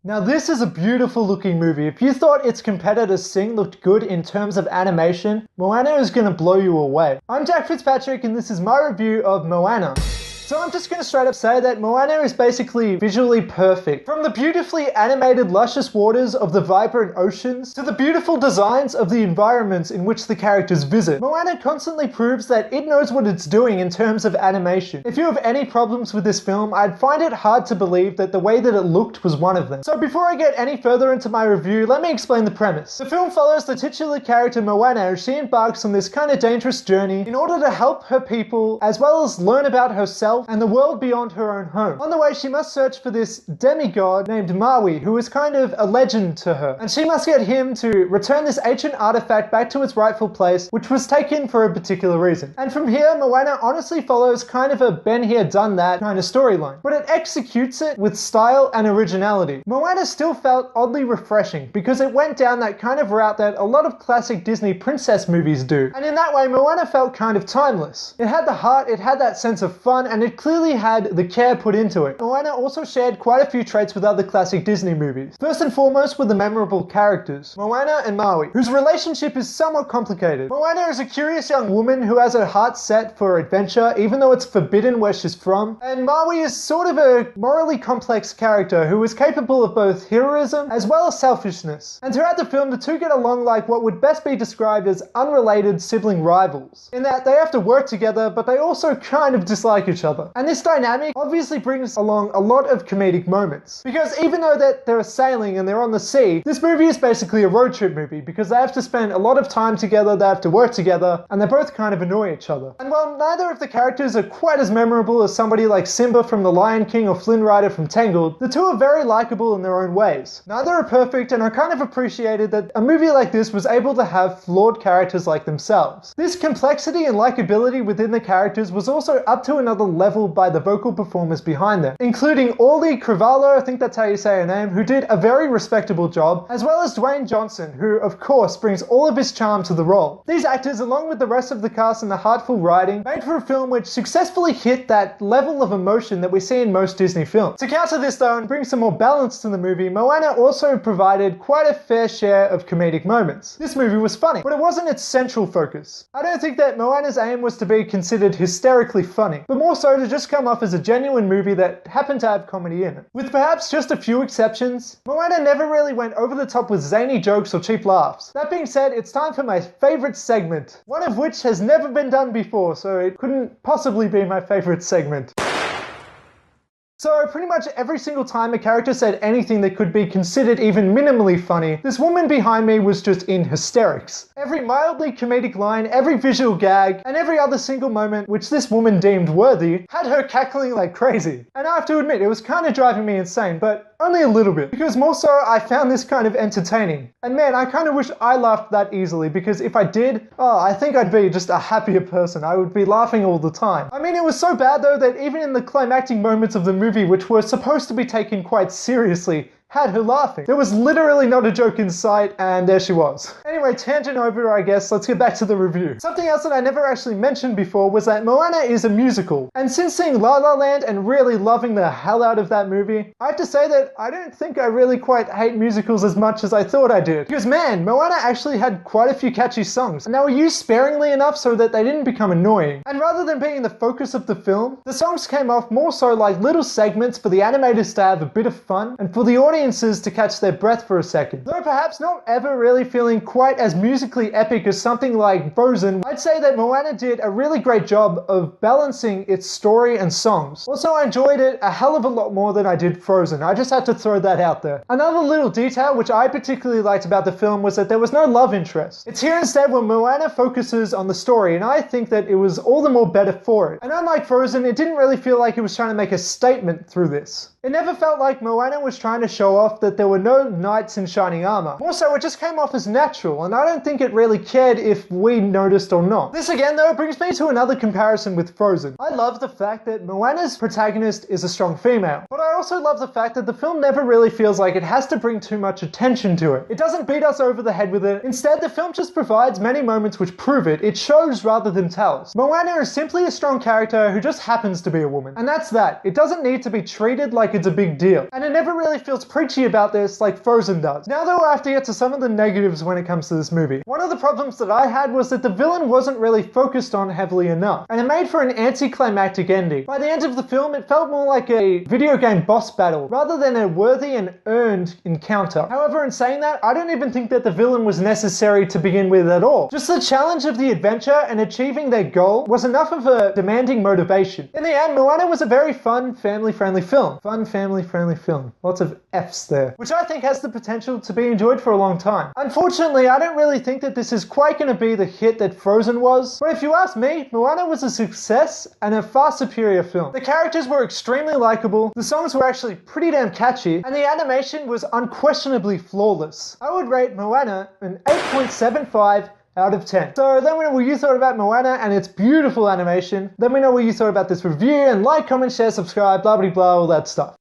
Now this is a beautiful looking movie. If you thought its competitor Sing looked good in terms of animation, Moana is gonna blow you away. I'm Jack Fitzpatrick and this is my review of Moana. So I'm just gonna straight up say that Moana is basically visually perfect. From the beautifully animated luscious waters of the vibrant oceans, to the beautiful designs of the environments in which the characters visit, Moana constantly proves that it knows what it's doing in terms of animation. If you have any problems with this film, I'd find it hard to believe that the way that it looked was one of them. So before I get any further into my review, let me explain the premise. The film follows the titular character Moana as she embarks on this kind of dangerous journey in order to help her people, as well as learn about herself and the world beyond her own home. On the way, she must search for this demigod named Maui, who is kind of a legend to her. And she must get him to return this ancient artifact back to its rightful place, which was taken for a particular reason. And from here, Moana honestly follows kind of a been here, done that kind of storyline. But it executes it with style and originality. Moana still felt oddly refreshing because it went down that kind of route that a lot of classic Disney princess movies do. And in that way, Moana felt kind of timeless. It had the heart, it had that sense of fun, and it clearly had the care put into it. Moana also shared quite a few traits with other classic Disney movies. First and foremost were the memorable characters, Moana and Maui, whose relationship is somewhat complicated. Moana is a curious young woman who has her heart set for adventure, even though it's forbidden where she's from. And Maui is sort of a morally complex character who is capable of both heroism as well as selfishness. And throughout the film, the two get along like what would best be described as unrelated sibling rivals, in that they have to work together, but they also kind of dislike each other. And this dynamic obviously brings along a lot of comedic moments. Because even though that they're sailing and they're on the sea, this movie is basically a road trip movie because they have to spend a lot of time together, they have to work together, and they both kind of annoy each other. And while neither of the characters are quite as memorable as somebody like Simba from The Lion King or Flynn Rider from Tangled, the two are very likable in their own ways. Neither are perfect, and I kind of appreciated that a movie like this was able to have flawed characters like themselves. This complexity and likability within the characters was also up to another level by the vocal performers behind them, including Orly Cravalho, I think that's how you say her name, who did a very respectable job, as well as Dwayne Johnson, who of course brings all of his charm to the role. These actors, along with the rest of the cast and the heartful writing, made for a film which successfully hit that level of emotion that we see in most Disney films. To counter this though and bring some more balance to the movie, Moana also provided quite a fair share of comedic moments. This movie was funny, but it wasn't its central focus. I don't think that Moana's aim was to be considered hysterically funny, but more so to just come off as a genuine movie that happened to have comedy in it. With perhaps just a few exceptions, Moana never really went over the top with zany jokes or cheap laughs. That being said, it's time for my favorite segment, one of which has never been done before, so it couldn't possibly be my favorite segment. So pretty much every single time a character said anything that could be considered even minimally funny, this woman behind me was just in hysterics. Every mildly comedic line, every visual gag, and every other single moment which this woman deemed worthy had her cackling like crazy. And I have to admit, it was kind of driving me insane, but only a little bit, because more so I found this kind of entertaining. And man, I kind of wish I laughed that easily, because if I did, I think I'd be just a happier person. I would be laughing all the time. I mean, it was so bad though that even in the climactic moments of the movie, which were supposed to be taken quite seriously, had her laughing. There was literally not a joke in sight, and there she was. Anyway, tangent over, I guess. Let's get back to the review. Something else that I never actually mentioned before was that Moana is a musical. And since seeing La La Land and really loving the hell out of that movie, I have to say that I don't think I really quite hate musicals as much as I thought I did. Because man, Moana actually had quite a few catchy songs, and they were used sparingly enough so that they didn't become annoying. And rather than being the focus of the film, the songs came off more so like little segments for the animators to have a bit of fun, and for the audience to catch their breath for a second. Though perhaps not ever really feeling quite as musically epic as something like Frozen, I'd say that Moana did a really great job of balancing its story and songs. Also, I enjoyed it a hell of a lot more than I did Frozen. I just had to throw that out there. Another little detail which I particularly liked about the film was that there was no love interest. It's here instead where Moana focuses on the story, and I think that it was all the more better for it. And unlike Frozen, it didn't really feel like it was trying to make a statement through this. It never felt like Moana was trying to show off that there were no knights in shining armor. More so, it just came off as natural, and I don't think it really cared if we noticed or not. This again though brings me to another comparison with Frozen. I love the fact that Moana's protagonist is a strong female, but I also love the fact that the film never really feels like it has to bring too much attention to it. It doesn't beat us over the head with it. Instead, the film just provides many moments which prove it. It shows rather than tells. Moana is simply a strong character who just happens to be a woman, and that's that. It doesn't need to be treated like it's a big deal, and it never really feels preachy about this like Frozen does. Now though, I have to get to some of the negatives when it comes to this movie. One of the problems that I had was that the villain wasn't really focused on heavily enough, and it made for an anticlimactic ending. By the end of the film, it felt more like a video game boss battle, rather than a worthy and earned encounter. However, in saying that, I don't even think that the villain was necessary to begin with at all. Just the challenge of the adventure and achieving their goal was enough of a demanding motivation. In the end, Moana was a very fun, family-friendly film. Fun, family-friendly film. Lots of F's there. Which I think has the potential to be enjoyed for a long time. Unfortunately, I don't really think that this is quite going to be the hit that Frozen was. But if you ask me, Moana was a success and a far superior film. The characters were extremely likable, the songs were actually pretty damn catchy, and the animation was unquestionably flawless. I would rate Moana an 8.75 out of 10. So let me know what you thought about Moana and its beautiful animation. Let me know what you thought about this review, and like, comment, share, subscribe, blah blah blah, all that stuff.